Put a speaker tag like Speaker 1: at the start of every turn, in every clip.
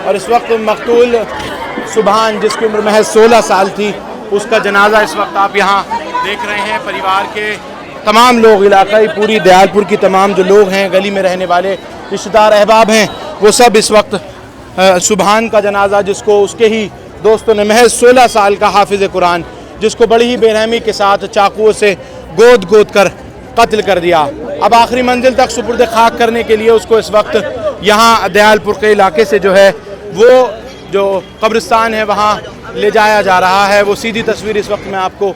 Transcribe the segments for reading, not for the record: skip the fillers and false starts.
Speaker 1: और इस वक्त मकतूल सुभान जिसकी उम्र महज 16 साल थी, उसका जनाजा इस वक्त आप यहाँ देख रहे हैं। परिवार के तमाम लोग, इलाकाई पूरी दयालपुर की तमाम जो लोग हैं, गली में रहने वाले रिश्तेदार अहबाब हैं, वो सब इस वक्त सुभान का जनाजा, जिसको उसके ही दोस्तों ने महज 16 साल का हाफिज़ कुरान, जिसको बड़ी ही बेरहमी के साथ चाकुओं से गोद गोद कर कत्ल कर दिया, अब आखिरी मंजिल तक सुपुर्द खाक करने के लिए उसको इस वक्त यहाँ दयालपुर के इलाके से जो है वो जो कब्रिस्तान है वहाँ ले जाया जा रहा है। वो सीधी तस्वीर इस वक्त मैं आपको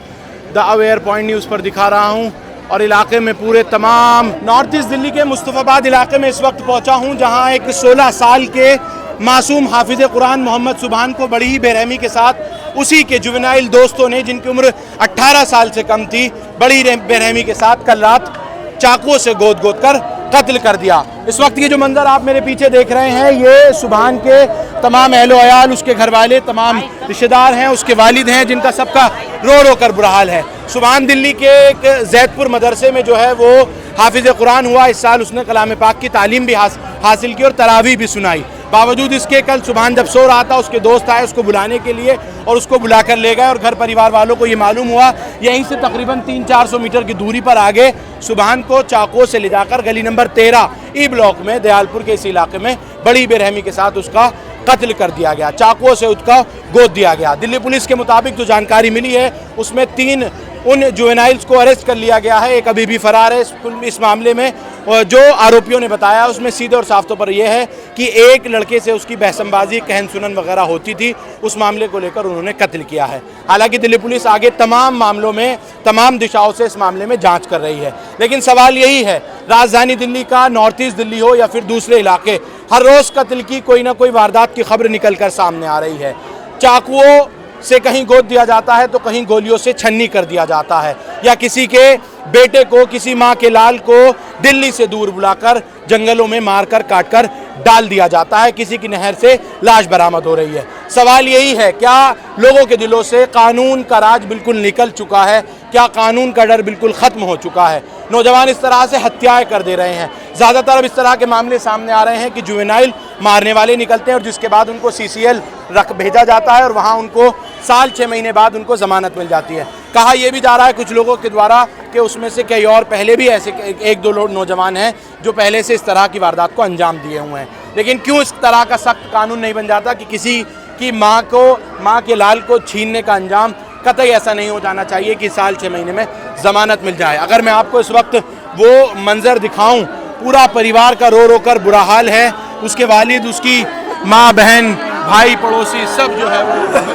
Speaker 1: द अवेयर पॉइंट न्यूज़ पर दिखा रहा हूँ और इलाके में पूरे तमाम नॉर्थ ईस्ट दिल्ली के मुस्तफ़ाबाद इलाके में इस वक्त पहुँचा हूँ, जहाँ एक 16 साल के मासूम हाफिज़ कुरान मोहम्मद सुभान को बड़ी ही बेरहमी के साथ उसी के जुवेनाइल दोस्तों ने, जिनकी उम्र 18 साल से कम थी, बड़ी बेरहमी के साथ कल रात चाकुओं से गोद गोद कर कत्ल कर दिया। इस वक्त ये जो मंजर आप मेरे पीछे देख रहे हैं, ये सुभान के तमाम अहलो अयाल, उसके घर वाले, तमाम रिश्तेदार हैं, उसके वालिद हैं, जिनका सबका रो रो कर बुरा हाल है। सुभान दिल्ली के एक जैदपुर मदरसे में जो है वो हाफिज़ कुरान हुआ। इस साल उसने कलाम पाक की तालीम भी हासिल की और तरावी भी सुनाई। बावजूद इसके कल सुभान जब सो रहा था, उसके दोस्त आए उसको बुलाने के लिए और उसको बुलाकर ले गए और घर परिवार वालों को ये मालूम हुआ। यहीं से तकरीबन 300-400 मीटर की दूरी पर आगे सुभान को चाकुओं से ले जाकर गली नंबर 13 ई ब्लॉक में दयालपुर के इस इलाके में बड़ी बेरहमी के साथ उसका कत्ल कर दिया गया, चाकुओं से उसका गोद दिया गया। दिल्ली पुलिस के मुताबिक जो जानकारी मिली है उसमें 3 उन जुवेनाइल्स को अरेस्ट कर लिया गया है, एक अभी भी फरार है इस मामले में। और जो आरोपियों ने बताया उसमें सीधे और साफ तौर पर यह है कि एक लड़के से उसकी बहसमबाजी, कहन सुनन वगैरह होती थी, उस मामले को लेकर उन्होंने कत्ल किया है। हालांकि दिल्ली पुलिस आगे तमाम मामलों में तमाम दिशाओं से इस मामले में जांच कर रही है, लेकिन सवाल यही है, राजधानी दिल्ली का, नॉर्थ ईस्ट दिल्ली हो या फिर दूसरे इलाके, हर रोज़ कत्ल की कोई ना कोई वारदात की खबर निकल कर सामने आ रही है। चाकुओं से कहीं गोद दिया जाता है तो कहीं गोलियों से छन्नी कर दिया जाता है, या किसी के बेटे को, किसी माँ के लाल को दिल्ली से दूर बुलाकर जंगलों में मारकर काटकर डाल दिया जाता है, किसी की नहर से लाश बरामद हो रही है। सवाल यही है, क्या लोगों के दिलों से कानून का राज बिल्कुल निकल चुका है? क्या कानून का डर बिल्कुल ख़त्म हो चुका है? नौजवान इस तरह से हत्याएं कर दे रहे हैं। ज़्यादातर अब इस तरह के मामले सामने आ रहे हैं कि जुवेनाइल मारने वाले निकलते हैं और जिसके बाद उनको CCL रख भेजा जाता है और वहाँ उनको साल 6 महीने बाद उनको ज़मानत मिल जाती है। कहा यह भी जा रहा है कुछ लोगों के द्वारा कि उसमें से कई और पहले भी ऐसे 1-2 लोग नौजवान हैं जो पहले से इस तरह की वारदात को अंजाम दिए हुए हैं। लेकिन क्यों इस तरह का सख्त कानून नहीं बन जाता कि किसी की माँ के लाल को छीनने का अंजाम कतई ऐसा नहीं हो जाना चाहिए कि साल 6 महीने में ज़मानत मिल जाए। अगर मैं आपको इस वक्त वो मंज़र दिखाऊं, पूरा परिवार का रो रो कर बुरा हाल है, उसके वालिद, उसकी माँ, बहन, भाई, पड़ोसी सब जो है वो,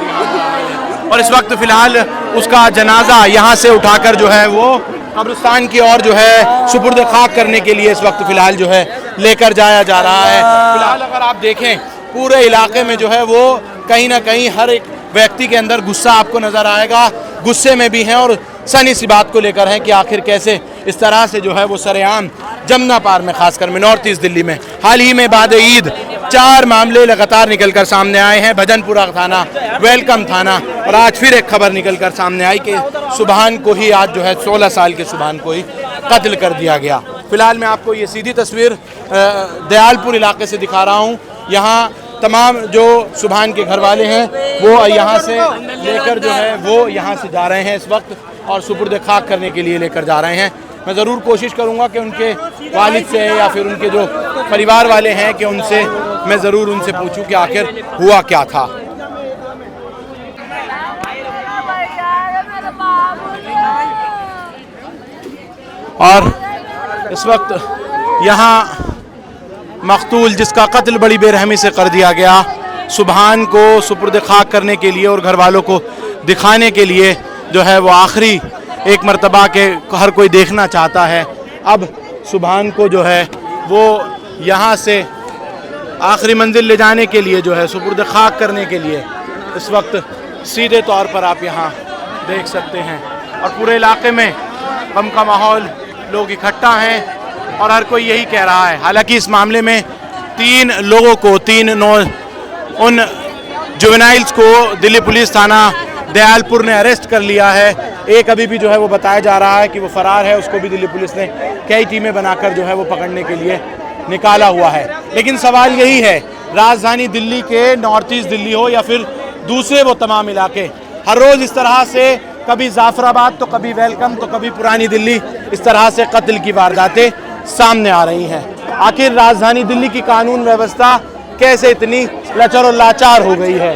Speaker 1: और इस वक्त फ़िलहाल उसका जनाजा यहाँ से उठाकर जो है वो कब्रिस्तान की ओर जो है सुपुर्द खाक करने के लिए इस वक्त फ़िलहाल जो है लेकर जाया जा रहा है। फ़िलहाल अगर आप देखें पूरे इलाके में जो है वो कहीं ना कहीं हर एक व्यक्ति के अंदर गुस्सा आपको नज़र आएगा, गुस्से में भी हैं और सन इसी बात को लेकर हैं कि आखिर कैसे इस तरह से जो है वो सरेआम जमुना पार में, खासकर में नॉर्थ ईस्ट दिल्ली में हाल ही में बाद ईद 4 मामले लगातार निकलकर सामने आए हैं। भजनपुरा थाना, वेलकम थाना, और आज फिर एक खबर निकलकर सामने आई कि सुभान को ही आज जो है 16 साल के सुभान को ही कत्ल कर दिया गया। फिलहाल मैं आपको ये सीधी तस्वीर दयालपुर इलाके से दिखा रहा हूँ। यहाँ तमाम जो सुभान के घर वाले हैं वो यहाँ से लेकर जो है वो यहाँ से जा रहे हैं इस वक्त और सुपुर्द खाक करने के लिए लेकर जा रहे हैं। मैं ज़रूर कोशिश करूँगा कि उनके वालिद से या फिर उनके जो परिवार वाले हैं कि उनसे मैं ज़रूर उनसे पूछूं कि आखिर हुआ क्या था। और इस वक्त यहाँ मकतूल जिसका कत्ल बड़ी बेरहमी से कर दिया गया, सुभान को सुपुर्द खाक करने के लिए और घर वालों को दिखाने के लिए जो है वो आखिरी एक मर्तबा के हर कोई देखना चाहता है। अब सुभान को जो है वो यहाँ से आखिरी मंजिल ले जाने के लिए जो है सुपुर्द खाक करने के लिए इस वक्त सीधे तौर पर आप यहाँ देख सकते हैं और पूरे इलाके में गम का माहौल, लोग इकट्ठा हैं और हर कोई यही कह रहा है। हालांकि इस मामले में 3 लोगों को, 3 उन जुवेनाइल्स को दिल्ली पुलिस थाना दयालपुर ने अरेस्ट कर लिया है। एक अभी भी जो है वो बताया जा रहा है कि वो फरार है, उसको भी दिल्ली पुलिस ने कई टीमें बनाकर जो है वो पकड़ने के लिए निकाला हुआ है। लेकिन सवाल यही है, राजधानी दिल्ली के नॉर्थ ईस्ट दिल्ली हो या फिर दूसरे वो तमाम इलाके, हर रोज़ इस तरह से कभी जाफराबाद तो कभी वेलकम तो कभी पुरानी दिल्ली, इस तरह से कत्ल की वारदातें सामने आ रही हैं। आखिर राजधानी दिल्ली की कानून व्यवस्था कैसे इतनी लचर और लाचार हो गई है,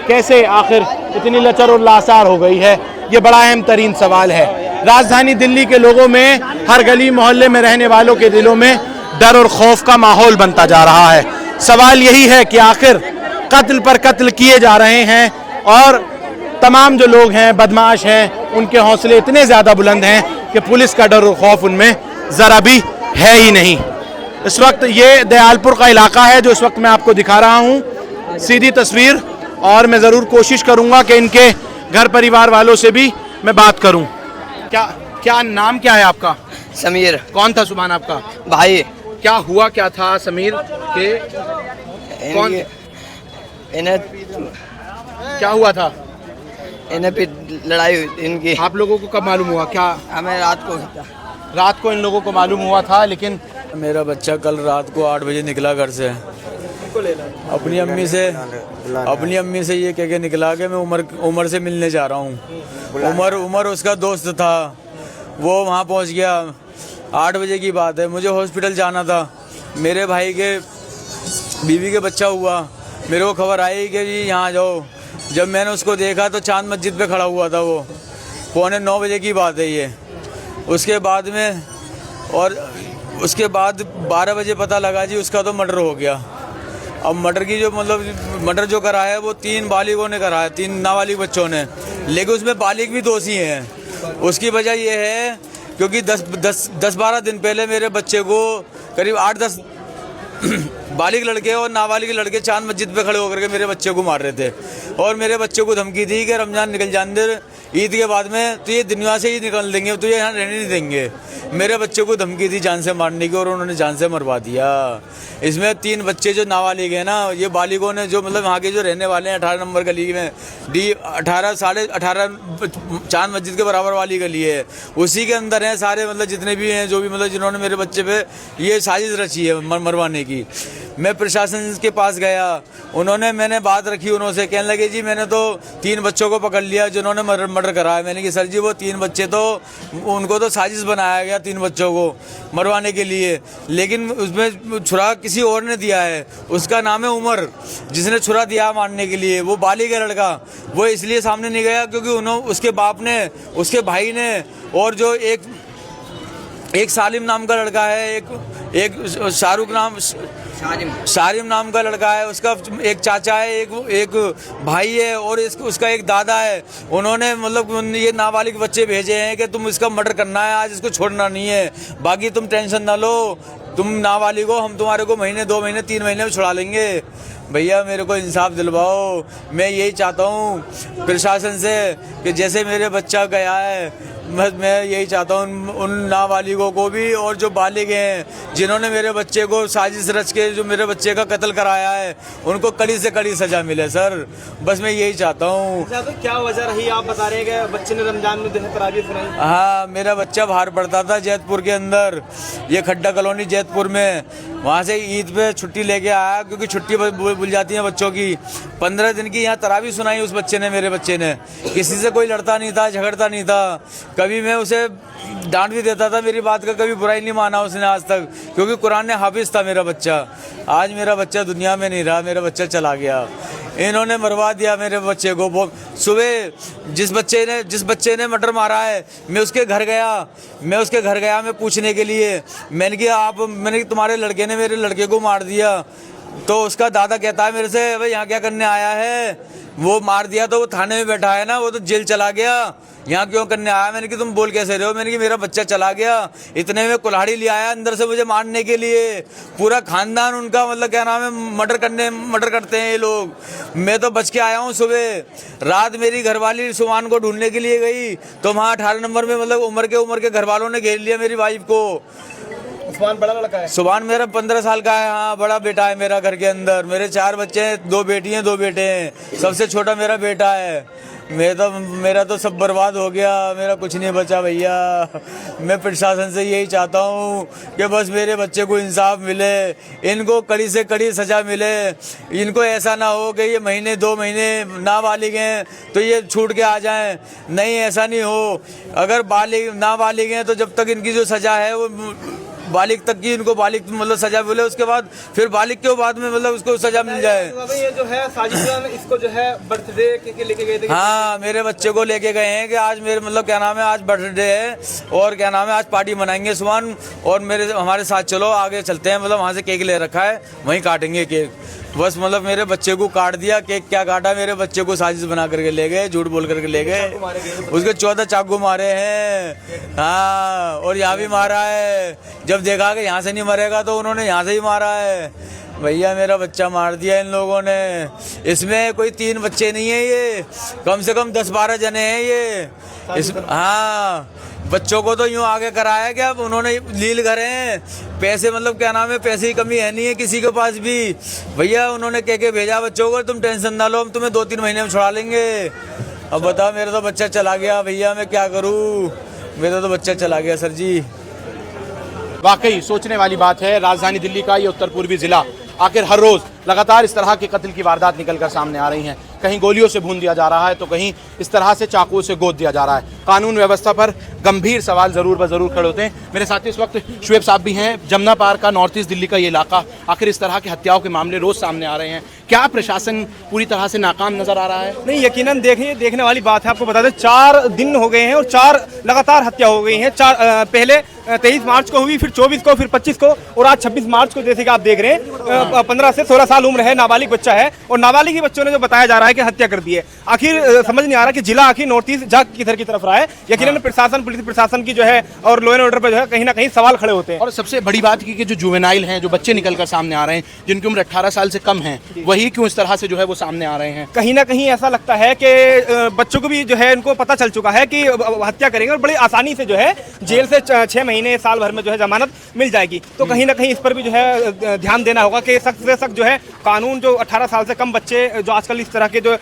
Speaker 1: कैसे आखिर इतनी लचर और लाचार हो गई है, ये बड़ा अहम तरीन सवाल है। राजधानी दिल्ली के लोगों में, हर गली मोहल्ले में रहने वालों के दिलों में डर और खौफ का माहौल बनता जा रहा है। सवाल यही है कि आखिर कत्ल पर कत्ल किए जा रहे हैं और तमाम जो लोग हैं, बदमाश हैं, उनके हौसले इतने ज़्यादा बुलंद हैं कि पुलिस का डर और खौफ उनमें ज़रा भी है ही नहीं। इस वक्त ये दयालपुर का इलाका है जो इस वक्त मैं आपको दिखा रहा हूँ, सीधी तस्वीर, और मैं ज़रूर कोशिश करूँगा कि इनके घर परिवार वालों से भी मैं बात करूँ। क्या नाम क्या है आपका?
Speaker 2: समीर।
Speaker 1: कौन था सुभान आपका
Speaker 2: भाई।
Speaker 1: क्या हुआ क्या था समीर के? कौन?
Speaker 2: इन्हें
Speaker 1: क्या हुआ था?
Speaker 2: इन्हें भी लड़ाई हुई थी इनकी।
Speaker 1: आप लोगों को कब मालूम हुआ? क्या
Speaker 2: हमें रात को
Speaker 1: इन लोगों को मालूम हुआ था? लेकिन
Speaker 3: मेरा बच्चा कल रात को 8 बजे निकला घर से, अपनी अम्मी से ये कह के निकला कि मैं उमर से मिलने जा रहा हूँ। उमर उसका दोस्त था, वो वहाँ पहुँच गया। 8 बजे की बात है, मुझे हॉस्पिटल जाना था, मेरे भाई के बीवी के बच्चा हुआ, मेरे को खबर आई कि जी यहाँ जाओ। जब मैंने उसको देखा तो चांद मस्जिद पे खड़ा हुआ था, वो 9:15 बजे की बात है ये। उसके बाद में और उसके बाद 12 बजे पता लगा जी उसका तो मर्डर हो गया। अब मर्डर जो करा है वो 3 बालिगों ने करा है, 3 नाबालिग बच्चों ने, लेकिन उसमें बालिग भी दोषी हैं। उसकी वजह ये है क्योंकि 10-12 दिन पहले मेरे बच्चे को करीब 8-10 बालिग लड़के और नाबालिग लड़के चांद मस्जिद पे खड़े होकर के मेरे बच्चे को मार रहे थे और मेरे बच्चे को धमकी दी कि रमजान निकल जाने दे, ईद के बाद में तो ये दुनिया से ही निकल देंगे, तो ये यहाँ रहने नहीं देंगे। मेरे बच्चे को धमकी दी जान से मारने की और उन्होंने जान से मरवा दिया। इसमें 3 बच्चे जो नाबालिग हैं ना, ये बालिगों ने जो यहाँ के जो रहने वाले हैं 18 नंबर गली में, D18 18.5 चांद मस्जिद के बराबर वाली गली है, उसी के अंदर हैं सारे जितने भी हैं जो भी जिन्होंने मेरे बच्चे पे ये साजिश रची है मरवाने की। मैं प्रशासन के पास गया, मैंने बात रखी उन्होंने, कहने लगे जी मैंने तो 3 बच्चों को पकड़ लिया जिन्होंने मर्डर करा है। मैंने कहा सर जी वो 3 बच्चे तो उनको तो साजिश बनाया गया 3 बच्चों को मरवाने के लिए, लेकिन उसमें छुरा किसी और ने दिया है, उसका नाम है उमर, जिसने छुरा दिया मारने के लिए। वो बालिग है लड़का, वो इसलिए सामने नहीं गया क्योंकि उसके बाप ने, उसके भाई ने, और जो एक सालिम नाम का लड़का है, एक शारिम नाम का लड़का है, उसका एक चाचा है, एक भाई है और उसका एक दादा है। उन्होंने ये नाबालिग बच्चे भेजे हैं कि तुम इसका मर्डर करना है, आज इसको छोड़ना नहीं है, बाकी तुम टेंशन ना लो, तुम नाबालिग हो, हम तुम्हारे को महीने 2 महीने 3 महीने में छुड़ा लेंगे। भैया मेरे को इंसाफ दिलवाओ, मैं यही चाहता हूँ प्रशासन से कि जैसे मेरे बच्चा गया है, मैं यही चाहता हूँ उन नाबालिगों को भी और जो बालिग हैं जिन्होंने मेरे बच्चे को साजिश रच के जो मेरे बच्चे का कत्ल कराया है, उनको कड़ी से कड़ी सज़ा मिले सर, बस मैं यही चाहता हूँ।
Speaker 4: तो क्या वजह रही, आप बता रहे हैं कि बच्चे ने रमजान में तरावी सुनाई?
Speaker 3: हाँ, मेरा बच्चा बाहर पढ़ता था जैतपुर के अंदर, ये खड्डा कॉलोनी जैतपुर में, वहाँ से ईद पे छुट्टी लेके आया क्योंकि छुट्टी भूल जाती है बच्चों की। 15 दिन की यहाँ तरावी सुनाई उस बच्चे ने, मेरे बच्चे ने, किसी से कोई लड़ता नहीं था, झगड़ता नहीं था, कभी मैं उसे डांट भी देता था, मेरी बात का कभी बुराई नहीं माना उसने आज तक, क्योंकि कुरान ने हाफिज था मेरा बच्चा। आज मेरा बच्चा दुनिया में नहीं रहा, मेरा बच्चा चला गया, इन्होंने मरवा दिया मेरे बच्चे को। वो सुबह जिस बच्चे ने मर्डर मारा है, मैं उसके घर गया मैं पूछने के लिए, मैंने कहा तुम्हारे लड़के ने मेरे लड़के को मार दिया, तो उसका दादा कहता है मेरे से, भाई यहाँ क्या करने आया है, वो मार दिया तो वो थाने में बैठा है ना, वो तो जेल चला गया, यहाँ क्यों करने आया? मैंने कहा तुम बोल कैसे रहे हो? मैंने कहा मेरा बच्चा चला गया, इतने में कुल्हाड़ी ले आया अंदर से मुझे मारने के लिए, पूरा खानदान उनका क्या नाम है मर्डर करते हैं ये लोग। मैं तो बच के आया हूँ। सुबह रात मेरी घरवाली सुभान को ढूंढने के लिए गई तो वहाँ 18 नंबर में उम्र के घर वालों ने घेर लिया मेरी वाइफ को।
Speaker 4: सुभान बड़ा लड़का है?
Speaker 3: सुभान मेरा 15 साल का है, हाँ बड़ा बेटा है मेरा घर के अंदर। मेरे 4 बच्चे हैं, 2 बेटी हैं 2 बेटे हैं, सबसे छोटा मेरा बेटा है। मेरा तो सब बर्बाद हो गया, मेरा कुछ नहीं बचा भैया। मैं प्रशासन से यही चाहता हूँ कि बस मेरे बच्चे को इंसाफ मिले, इनको कड़ी से कड़ी सज़ा मिले। इनको ऐसा ना हो कि ये महीने 2 महीने नाबालिग हैं तो ये छूट के आ जाएं। नहीं, ऐसा नहीं हो। अगर नाबालिग हैं तो जब तक इनकी जो सज़ा है वो बालिग तक की, इनको बालिग मतलब सजा मिले, उसके बाद फिर बालिग के बाद में मतलब उसको सजा मिल जाए।
Speaker 4: ये जो है साजिद में इसको जो है बर्थडे के लेके गए थे।
Speaker 3: हाँ, मेरे बच्चे को लेके गए हैं कि आज मेरे मतलब क्या नाम है, आज बर्थडे है और क्या नाम है, आज पार्टी मनाएंगे सुबह और हमारे साथ चलो, आगे चलते हैं। मतलब वहाँ से केक ले रखा है, वहीं काटेंगे केक। बस मतलब मेरे बच्चे को काट दिया, केक क्या काटा, मेरे बच्चे को साजिश बना करके ले गए, झूठ बोल करके ले गए। उसके 14 चाकू मारे हैं। हाँ, और यहाँ भी मारा है। जब देखा कि यहाँ से नहीं मरेगा तो उन्होंने यहाँ से ही मारा है। भैया मेरा बच्चा मार दिया इन लोगों ने। इसमें कोई 3 बच्चे नहीं है, ये कम से कम 10-12 जने हैं ये। हाँ, बच्चों को तो यूँ आगे कराया कि अब उन्होंने लील करे हैं पैसे, मतलब क्या नाम है, पैसे की कमी है नहीं है किसी के पास भी। भैया उन्होंने कह के भेजा बच्चों को, तुम टेंशन ना लो, हम तुम्हें 2-3 महीने में छुड़ा लेंगे। अब बताओ, मेरा तो बच्चा चला गया भैया, मैं क्या करूँ, मेरा तो बच्चा चला गया सर जी।
Speaker 1: वाकई सोचने वाली बात है। राजधानी दिल्ली का ये उत्तर पूर्वी जिला आखिर हर रोज़ लगातार इस तरह के कत्ल की वारदात निकलकर सामने आ रही हैं। कहीं गोलियों से भून दिया जा रहा है तो कहीं इस तरह से चाकुओं से गोद दिया जा रहा है। कानून व्यवस्था पर गंभीर सवाल ज़रूर ब ज़रूर खड़े होते हैं। मेरे साथ इस वक्त शुएब साहब भी हैं। जमुना पार का नॉर्थ ईस्ट दिल्ली का ये इलाका, आखिर इस तरह के हत्याओं के मामले रोज़ सामने आ रहे हैं। क्या प्रशासन पूरी तरह से नाकाम नज़र आ रहा है?
Speaker 4: नहीं, यकीनन देखने वाली बात है। आपको बता दें 4 दिन हो गए हैं और 4 लगातार हत्या हो गई हैं। पहले 23 मार्च को हुई, फिर 24 को, फिर 25 को और आज 26 मार्च को। जैसे कि आप देख रहे हैं 15 से 16 साल उम्र है, नाबालिग बच्चा है और नाबालिग ही बच्चों ने जो बताया जा रहा है कि हत्या कर दी है। आखिर समझ नहीं आ रहा कि जिला आखिर नॉर्थ ईस्ट जा किधर की तरफ रहा है। यकीनन प्रशासन, पुलिस प्रशासन की जो है और लॉ एंड ऑर्डर पर जो है कहीं ना कहीं सवाल खड़े होते हैं।
Speaker 1: और सबसे बड़ी बात की कि जो जुवेनाइल हैं, जो बच्चे निकल कर सामने आ रहे हैं, जिनकी उम्र 18 साल से कम है, वही क्यों इस तरह से जो है वो सामने आ रहे हैं?
Speaker 4: कहीं ना कहीं ऐसा लगता है कि बच्चों को भी जो है उनको पता चल चुका है कि हत्या करेंगे और बड़ी आसानी से जो है जेल से 6 महीने साल भर में जो है जमानत मिल जाएगी। तो कहीं ना कहीं इस पर भी जो है ध्यान देना होगा कि सख्त से सख्त जो है कानून, जो 18 साल से कम बच्चे जो आजकल इस तरह के जो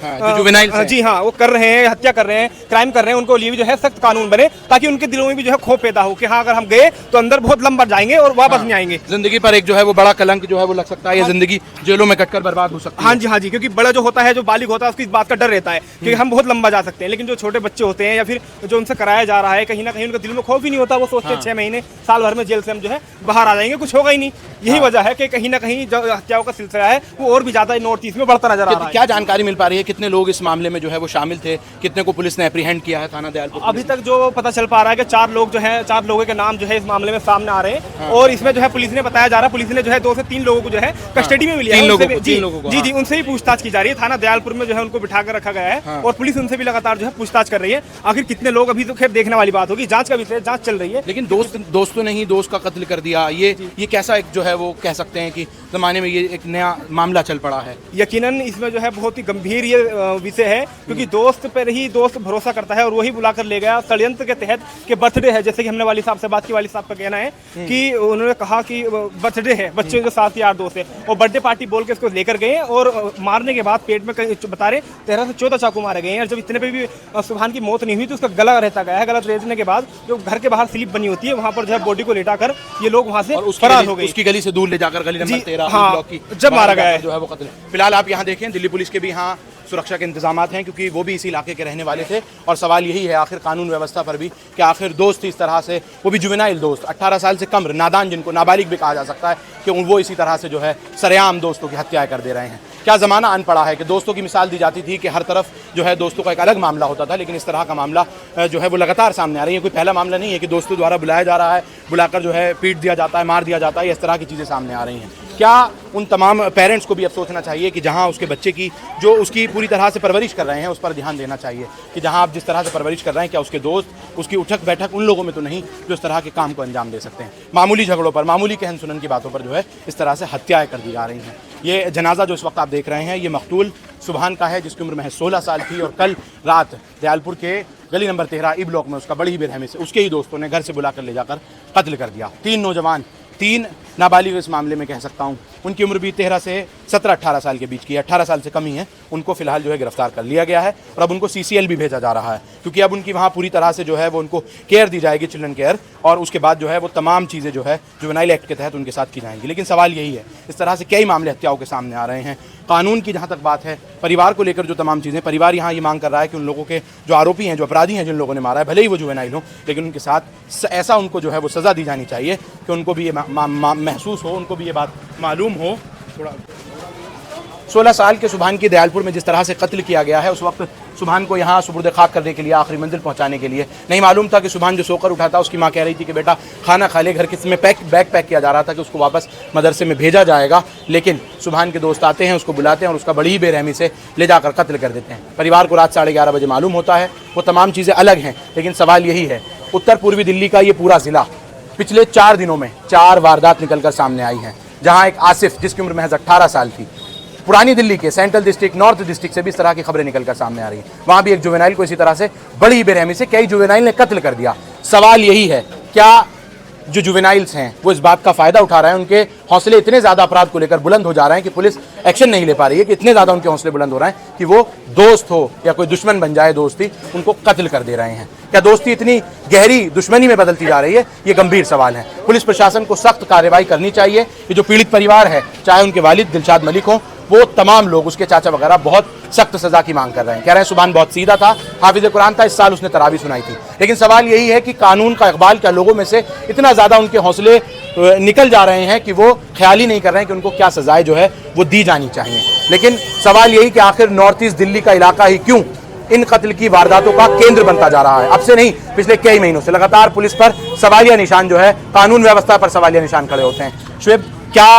Speaker 4: जी हाँ वो कर रहे हैं, हत्या कर रहे हैं, क्राइम कर रहे हैं, उनको लिए भी जो है सख्त कानून बने, ताकि उनके दिलों में भी जो है खौफ पैदा हो कि हाँ, अगर हम गए तो अंदर बहुत लंबा जाएंगे और वापस नहीं आएंगे।
Speaker 1: जिंदगी पर एक जो है वो बड़ा कलंक जो है वो लग सकता है, ये जिंदगी जेलों में कटकर बर्बाद हो सकती है।
Speaker 4: हाँ जी, क्योंकि बड़ा जो होता है, जो बालिग होता है, उसकी इस बात का डर रहता है कि हम बहुत लंबा जा सकते हैं। लेकिन जो छोटे बच्चे होते हैं या फिर जो उनसे कराया जा रहा है, कहीं ना कहीं उनके दिल में खौफ ही नहीं होता। वो सोचते हैं 6 महीने साल भर में जेल से हम जो है बाहर आ जाएंगे, कुछ होगा ही नहीं। यही वजह है कि कहीं ना कहीं जो हत्याओं का सिलसिला है वो और भी ज्यादा नॉर्थ ईस्ट में बढ़ता नजर आ रहा है।
Speaker 1: क्या जानकारी मिल पा रही है, कितने लोग इस मामले में जो है वो शामिल थे, कितने को पुलिस ने एप्रीहेंड किया है थाना दयालपुर?
Speaker 4: अभी तक जो पता चल पा रहा है कि 4 लोग जो है, 4 लोगों के नाम जो है इस मामले में सामने आ रहे हैं। और इसमें जो है पुलिस ने बताया जा रहा है, पुलिस ने जो है 2 से 3 लोगों को जो है कस्टडी में लिया है। जी, उनसे ही पूछताछ की जा रही है। थाना दयालपुर में जो है उनको बिठा कर रखा गया है और पुलिस उनसे भी लगातार जो है पूछताछ कर रही है। आखिर कितने लोग, अभी तो खैर देखने वाली बात होगी, जांच का विषय, जांच चल रही है।
Speaker 1: लेकिन दोस्तों ने ही दोस्त का कत्ल कर दिया, ये कैसा एक जो है वो कह सकते हैं कि जमाने में ये एक नया मामला चल पड़ा है।
Speaker 4: यकीनन इसमें जो है बहुत ही गंभीर ये विषय है, क्योंकि दोस्त पर ही दोस्त भरोसा करता है और वही बुलाकर ले गया षड्यंत्र के तहत कि बर्थडे है। जैसे कि हमने वाली साहब से बात की, वाली साहब का कहना है कि उन्होंने कहा कि बर्थडे है, बच्चे जो साथ यार दोस्त है, और बर्थडे पार्टी बोल के उसको लेकर गए और मारने के बाद पेट में बता रहे 13 से 14 चाकू मारे गए हैं। और जब इतने पे भी सुभान की मौत नहीं हुई तो उसका गला रहता गया है। गला रेतने के बाद जो घर के बाहर स्लिप बनी होती है, वहाँ पर जो है बॉडी को लेटाकर ये लोग वहाँ से फरार हो गए।
Speaker 1: उसकी गली से दूर ले जाकर गली नंबर 13
Speaker 4: की जब मारा गया है
Speaker 1: जो है वो कत्ल। फिलहाल आप यहाँ देखें, दिल्ली पुलिस के भी यहाँ सुरक्षा के इंतजामात हैं, क्योंकि वो भी इसी इलाके के रहने वाले थे। और सवाल यही है आखिर कानून व्यवस्था पर भी कि आखिर दोस्त इस तरह से, वो भी जुवेनाइल दोस्त, 18 साल से कम, नादान, जिनको नाबालिग भी कहा जा सकता है, कि वो इसी तरह से जो है सरेआम दोस्तों की हत्याएं कर दे रहे हैं। क्या ज़माना आन पड़ा है कि दोस्तों की मिसाल दी जाती थी कि हर तरफ जो है दोस्तों का एक अलग मामला होता था, लेकिन इस तरह का मामला जो है वो लगातार सामने आ रही है। कोई पहला मामला नहीं है कि दोस्तों द्वारा बुलाया जा रहा है, बुलाकर जो है पीट दिया जाता है, मार दिया जाता है, इस तरह की चीज़ें सामने आ रही हैं। क्या उन तमाम पेरेंट्स को भी अब सोचना चाहिए कि जहां उसके बच्चे की जो उसकी पूरी तरह से परवरिश कर रहे हैं उस पर ध्यान देना चाहिए कि जहां आप जिस तरह से परवरिश कर रहे हैं, क्या उसके दोस्त, उसकी उठक बैठक उन लोगों में तो नहीं जो इस तरह के काम को अंजाम दे सकते हैं। मामूली झगड़ों पर, मामूली कहन सुनन की बातों पर जो है इस तरह से हत्याएं कर दी जा रही हैं। ये जनाजा जो इस वक्त आप देख रहे हैं, ये मकतूल सुभान का है, जिसकी उम्र महज 16 साल थी और कल रात दयालपुर के गली नंबर 13 ई ब्लॉक में उसका बड़ी ही बेरहमी से उसके ही दोस्तों ने घर से बुलाकर ले जाकर कत्ल कर दिया। 3 नौजवान, 3 नाबालिग इस मामले में कह सकता हूँ, उनकी उम्र भी 13 से 17-18 साल के बीच की है, 18 साल से कम ही है। उनको फिलहाल जो है गिरफ्तार कर लिया गया है और अब उनको CCL भी भेजा जा रहा है, क्योंकि अब उनकी वहाँ पूरी तरह से जो है वो उनको केयर दी जाएगी, चिल्ड्रन केयर, और उसके बाद जो है वो तमाम चीज़ें जो है जुवेनाइल एक्ट के तहत उनके साथ की जाएंगी। लेकिन सवाल यही है, इस तरह से कई मामले हत्याओं के सामने आ रहे हैं। कानून की जहाँ तक बात है, परिवार को लेकर जो तमाम चीज़ें, परिवार यहाँ ये मांग कर रहा है कि उन लोगों के जो आरोपी हैं, जो अपराधी हैं, जिन लोगों ने मारा है, भले ही वो जुवेनाइल हो, लेकिन उनके साथ ऐसा उनको जो है वो सज़ा दी जानी चाहिए कि उनको भी ये महसूस हो, उनको भी ये बात मालूम हो। थोड़ा 16 साल के सुभान की दयालपुर में जिस तरह से कत्ल किया गया है, उस वक्त सुभान को यहाँ सुपुर्द खाक करने के लिए, आखिरी मंजिल पहुँचाने के लिए नहीं मालूम था कि सुभान जो सोकर उठा था, उसकी माँ कह रही थी कि बेटा खाना खा ले, घर किस में बैग पैक किया जा रहा था कि उसको वापस मदरसे में भेजा जाएगा। लेकिन सुभान के दोस्त आते हैं, उसको बुलाते हैं और उसका बड़ी ही बेरहमी से ले जाकर कत्ल कर देते हैं। परिवार को रात 11:30 बजे मालूम होता है। वो तमाम चीज़ें अलग हैं, लेकिन सवाल यही है, उत्तर पूर्वी दिल्ली का ये पूरा ज़िला पिछले 4 दिनों में 4 वारदात निकल कर सामने आई हैं, जहाँ एक आसिफ जिसकी उम्र महज 18 साल थी, पुरानी दिल्ली के सेंट्रल डिस्ट्रिक्ट, नॉर्थ डिस्ट्रिक्ट से भी इस तरह की खबरें निकलकर सामने आ रही हैं। वहाँ भी एक जुवेनाइल को इसी तरह से बड़ी बेरहमी से कई जुवेनाइल ने कत्ल कर दिया। सवाल यही है, क्या जो जुवेनाइल्स हैं वो इस बात का फ़ायदा उठा रहे हैं, उनके हौसले इतने ज़्यादा अपराध को लेकर बुलंद हो जा रहे हैं कि पुलिस एक्शन नहीं ले पा रही है, कि इतने ज़्यादा उनके हौसले बुलंद हो रहे हैं कि वो दोस्त हो या कोई दुश्मन बन जाए, दोस्ती, उनको कत्ल कर दे रहे हैं। क्या दोस्ती इतनी गहरी दुश्मनी में बदलती जा रही है? ये गंभीर सवाल है। पुलिस प्रशासन को सख्त कार्रवाई करनी चाहिए। ये जो पीड़ित परिवार है, चाहे उनके वालिद दिलशाद मलिक हों, वो तमाम लोग, उसके चाचा वगैरह, बहुत सख्त सज़ा की मांग कर रहे हैं। कह रहे हैं सुभान बहुत सीधा था, हाफिज़ कुरान था, इस साल उसने तरावी सुनाई थी। लेकिन सवाल यही है कि कानून का इकबाल क्या लोगों में से इतना ज़्यादा उनके हौसले निकल जा रहे हैं कि वो ख्याल ही नहीं कर रहे हैं कि उनको क्या सज़ाएं जो है वो दी जानी चाहिए। लेकिन सवाल यही कि आखिर नॉर्थ ईस्ट दिल्ली का इलाका ही क्यों इन कत्ल की वारदातों का केंद्र बनता जा रहा है? अब से नहीं, पिछले कई महीनों से लगातार पुलिस पर सवालिया निशान जो है, कानून व्यवस्था पर सवालिया निशान खड़े होते हैं। शुएब, क्या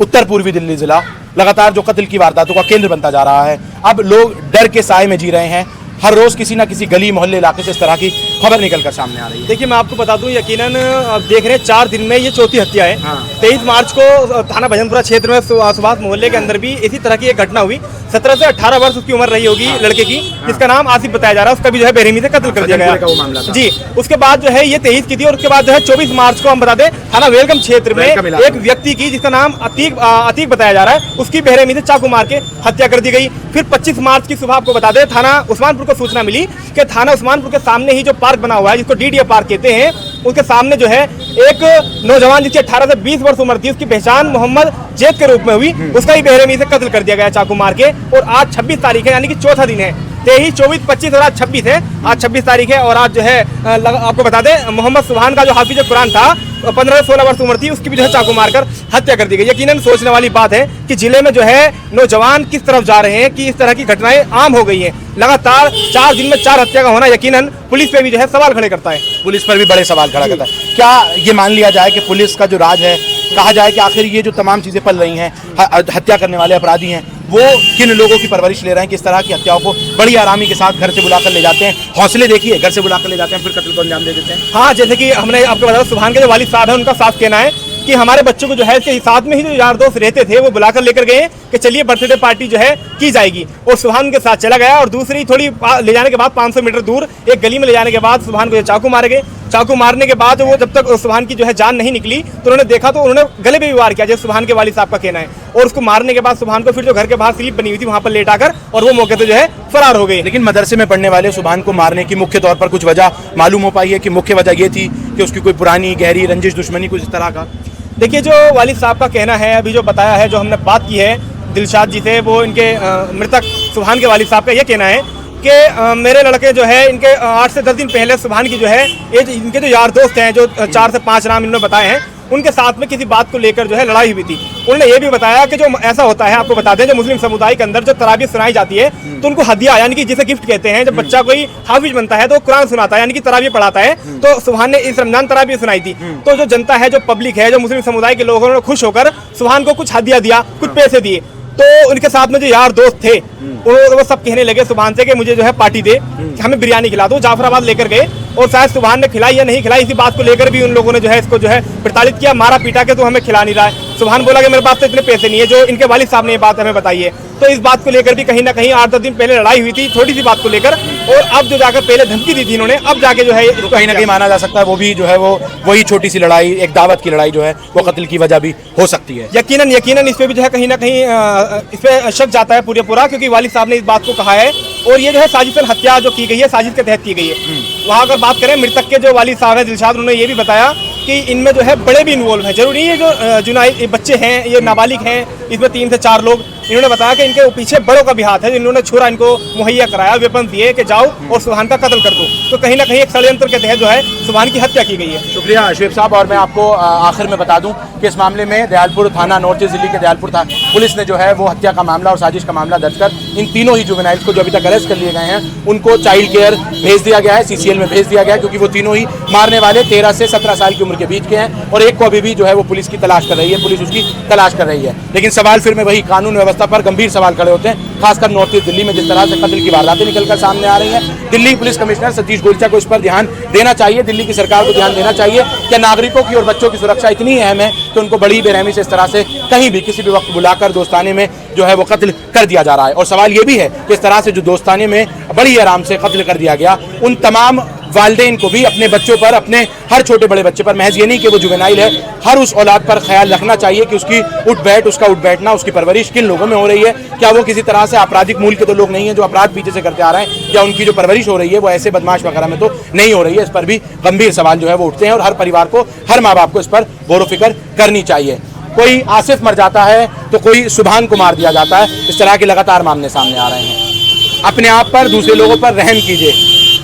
Speaker 1: उत्तर पूर्वी दिल्ली जिला लगातार जो कत्ल की वारदातों का केंद्र बनता जा रहा है, अब लोग डर के साए में जी रहे हैं? हर रोज़ किसी ना किसी गली मोहल्ले इलाके से इस तरह की खबर निकल कर सामने आ रही है।
Speaker 4: देखिए, मैं आपको बता दूं, यकीनन आप देख रहे हैं 4 दिन में ये चौथी हत्या है। 23 मार्च को थाना भजनपुरा क्षेत्र में सुभाष मोहल्ले के अंदर भी इसी तरह की एक घटना हुई। 17 से 18 वर्ष उसकी उम्र रही होगी लड़के की, जिसका नाम आसिफ बताया जा रहा है। उसका भी जो है बेरहमी से कत्ल कर दिया गया जी। उसके बाद जो है ये 23 की थी, और उसके बाद जो है 24 मार्च को हम बता दें, थाना वेलकम क्षेत्र में एक व्यक्ति की, जिसका नाम अतीक बताया जा रहा है, उसकी बेरहमी से चाकू मार के हत्या कर दी गई। फिर 25 मार्च की सुबह आपको बता दें, थाना उस्मानपुर को सूचना मिली कि थाना उस्मानपुर के सामने ही जो पार्क बना हुआ है, जिसको DDA पार्क कहते हैं, उसके सामने जो है एक नौजवान जिसकी 18 से 20 वर्ष उम्र थी, उसकी पहचान मोहम्मद जैद के रूप में हुई। उसका ही बेरहमी से कत्ल कर दिया गया चाकू मार के। और आज 26 तारीख है, यानी कि चौथा दिन है। 23, 24, 25 और आज 26 है। आज 26 तारीख है और आज जो है आपको बता दें, मोहम्मद सुभान का जो हाफिज कुरान था, 15 से 16 वर्ष उम्र थी, उसकी भी जो है चाकू मारकर हत्या कर दी गई। यकीनन सोचने वाली बात है कि जिले में जो है नौजवान किस तरफ जा रहे हैं, कि इस तरह की घटनाएं आम हो गई हैं। लगातार 4 दिन में 4 हत्या का होना यकीनन पुलिस पे भी जो है सवाल खड़े करता है।
Speaker 1: पुलिस पर भी बड़े सवाल खड़ा करता है। क्या ये मान लिया जाए कि पुलिस का जो राज है, कहा जाए कि आखिर ये जो तमाम चीज़ें पल रही हैं, हत्या करने वाले अपराधी हैं, वो किन लोगों की परवरिश ले रहे हैं, किस तरह की हत्याओं को बड़ी आरामी के साथ घर से बुलाकर ले जाते हैं? हौसले देखिए, घर से बुलाकर ले जाते हैं, फिर कत्ल को अंजाम दे देते हैं।
Speaker 4: हाँ, जैसे कि हमने आपको बताया, सुभान के जो वालिद साहब हैं, उनका साफ कहना है कि हमारे बच्चों को जो है इसके साथ में ही जो यार दोस्त रहते थे, वो बुलाकर लेकर गए कि चलिए बर्थडे पार्टी जो है की जाएगी। और सुभान उनके साथ चला गया, और दूसरी थोड़ी ले जाने के बाद 500 मीटर दूर एक गली में ले जाने के बाद सुभान को चाकू मारे गए। चाकू मारने के बाद वो जब तक सुभान की जो है जान नहीं निकली, तो उन्होंने देखा तो उन्होंने गले पे भी वार किया, जैसे सुभान के वालिद साहब का कहना है। और उसको मारने के बाद सुभान को फिर जो घर के बाहर स्लिप बनी हुई थी, वहां पर लेटाकर और वो मौके से जो है फरार हो गए।
Speaker 1: लेकिन मदरसे में पढ़ने वाले सुभान को मारने की मुख्य तौर पर कुछ वजह मालूम हो पाई है कि मुख्य वजह ये थी कि उसकी कोई पुरानी गहरी रंजिश, दुश्मनी, कुछ इस तरह का?
Speaker 4: देखिए, जो वालिद साहब का कहना है, अभी जो बताया है, जो हमने बात की है दिलशाद जी से, वो इनके मृतक सुभान के वालिद साहब का ये कहना है कि मेरे लड़के जो है, इनके 8 से 10 दिन पहले सुभान की जो है, ये इनके जो यार दोस्त हैं, जो 4 से 5 नाम इन्होंने बताए हैं, उनके साथ में किसी बात को लेकर जो है लड़ाई हुई थी। उन्होंने ये भी बताया कि जो ऐसा होता है, आपको बता दें, जो मुस्लिम समुदाय के अंदर जो तराबी सुनाई जाती है, तो उनको हदिया, यानी कि जिसे गिफ्ट कहते हैं, जब बच्चा कोई हाफिज बनता है तो कुरान सुनाता है, यानी कि तराबी पढ़ाता है। तो सुभान ने इस रमजान तराबी सुनाई थी। तो जो जनता है, जो पब्लिक है, जो मुस्लिम समुदाय के लोगों ने खुश होकर सुभान को कुछ हदिया दिया, कुछ पैसे दिए। तो उनके साथ में जो यार दोस्त थे, वो सब कहने लगे सुभान से कि मुझे जो है पार्टी दे, हमें बिरयानी खिला दो। जाफराबाद लेकर गए और शायद सुभान ने खिलाई या नहीं खिलाई, इसी बात को लेकर भी उन लोगों ने जो है इसको जो है प्रताड़ित किया, मारा पीटा के तो हमें खिला नहीं रहा है। सुभान बोला कि मेरे पास तो इतने पैसे नहीं है, जो इनके वालिद साहब ने ये बात हमें बताई है। तो इस बात को लेकर भी कहीं ना कहीं 8-10 दिन पहले लड़ाई हुई थी छोटी सी बात को लेकर, और अब जो जाकर पहले धमकी दी थी इन्होंने, अब जाके जो है
Speaker 1: तो कहीं ना कहीं माना जा सकता है वो भी जो है वो वही छोटी सी लड़ाई, एक दावत की लड़ाई जो है वो कत्ल की वजह भी हो सकती है।
Speaker 4: यकीनन इस पे भी जो है कहीं ना कहीं इस पे शक जाता है पूरा, क्योंकि वालिद साहब ने इस बात को कहा है, और ये जो है साजिशन हत्या जो की गई है साजिश के तहत की गई है। वहाँ अगर बात करें मृतक के जो वालिद साहब है दिलशाद, उन्होंने ये भी बताया कि इनमें जो है बड़े भी इन्वॉल्व हैं, जरूरी है जो जुनाइद बच्चे हैं, ये नाबालिग हैं, इसमें 3 से 4 लोग। इन्होंने बताया कि इनके पीछे बड़ों का भी हाथ है, इन्होंने छुरा इनको मुहैया कराया, वेपन दिए कि जाओ और सुभान का कत्ल कर दो। तो कहीं ना कहीं एक षड्यंत्र के तहत जो है सुभान की हत्या की गई है।
Speaker 1: शुक्रिया शुएब साहब। और मैं आपको आखिर में बता दूं कि इस मामले में दयालपुर थाना, नॉर्थ ईस्ट दिल्ली के दयालपुर थाना पुलिस ने जो है वो हत्या का मामला और साजिश का मामला दर्ज कर इन तीनों ही जुवेनाइल्स को जो अभी तक अरेस्ट कर लिए गए हैं उनको चाइल्ड केयर भेज दिया गया है, CCL में भेज दिया गया है, क्योंकि वो तीनों ही मारने वाले 13 से 17 साल की उम्र के बीच के हैं, और एक को अभी भी जो है वो पुलिस की तलाश कर रही है, पुलिस उसकी तलाश कर रही है। लेकिन सवाल फिर में वही कानून व्यवस्था पर गंभीर सवाल खड़े होते हैं, खासकर नॉर्थ ईस्ट दिल्ली में जिस तरह से कत्ल की वारदातें निकलकर सामने आ रही हैं। दिल्ली पुलिस कमिश्नर सतीश गोलचा को इस पर ध्यान देना चाहिए, दिल्ली की सरकार को ध्यान देना चाहिए कि नागरिकों की और बच्चों की सुरक्षा इतनी अहम है कि उनको बड़ी बेरहमी से इस तरह से कहीं भी किसी भी वक्त बुलाकर दोस्ताने में जो है वो कत्ल कर दिया जा रहा है। और सवाल ये भी है कि इस तरह से जो दोस्ताने में बड़ी आराम से कत्ल कर दिया गया, उन तमाम वालिदैन को भी अपने बच्चों पर, अपने हर छोटे बड़े बच्चे पर, महज ये नहीं कि वो जुवेनाइल है, हर उस औलाद पर ख्याल रखना चाहिए कि उसकी उसका उठ बैठना, उसकी परवरिश किन लोगों में हो रही है। क्या वो किसी तरह से आपराधिक मूल के तो लोग नहीं है जो अपराध पीछे से करते आ रहे हैं, या उनकी जो परवरिश हो रही है वो ऐसे बदमाश वगैरह में तो नहीं हो रही है। इस पर भी गंभीर सवाल जो है वो उठते हैं, और हर परिवार को, हर माँ बाप को इस पर गौर व फिक्र करनी चाहिए। कोई आसिफ मर जाता है तो कोई सुभान को मार दिया जाता है, इस तरह के लगातार मामले सामने आ रहे हैं। अपने आप पर, दूसरे लोगों पर रहम कीजिए।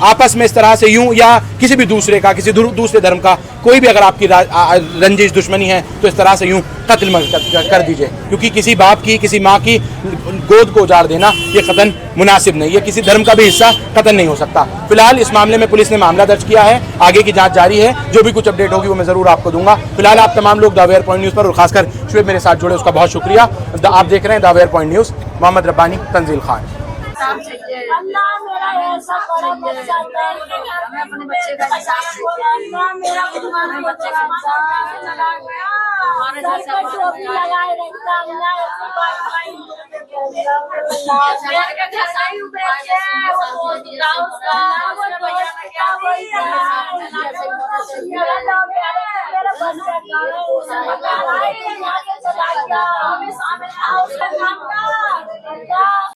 Speaker 1: आपस में इस तरह से यूं, या किसी भी दूसरे का, किसी दूसरे धर्म का कोई भी अगर आपकी रंजिश दुश्मनी है तो इस तरह से यूं कत्ल कर दीजिए, क्योंकि किसी बाप की, किसी माँ की गोद को उजाड़ देना ये कतन मुनासिब नहीं है, किसी धर्म का भी हिस्सा कतन नहीं हो सकता। फिलहाल इस मामले में पुलिस ने मामला दर्ज किया है, आगे की जांच जारी है, जो भी कुछ अपडेट होगी वो मैं जरूर आपको दूंगा। फिलहाल आप तमाम लोग द वेयर पॉइंट न्यूज़ पर, और खासकर शुएब मेरे साथ जुड़े, उसका बहुत शुक्रिया। आप देख रहे हैं the where point news. Mohammad Rabbani, Tanzeel Khan.
Speaker 5: Allah मेरा ऐसा बड़ा बच्चा हमें अपने बच्चे का हिसाब चाहिए, मेरा हमें बच्चे का हिसाब चला गया, हमारे जैसा टोपी लगाए रखता अन्याय के जैसाई बेचे वो गांव का वो भैया ने क्या बोला मेरा बच्चा का आगे चला गया।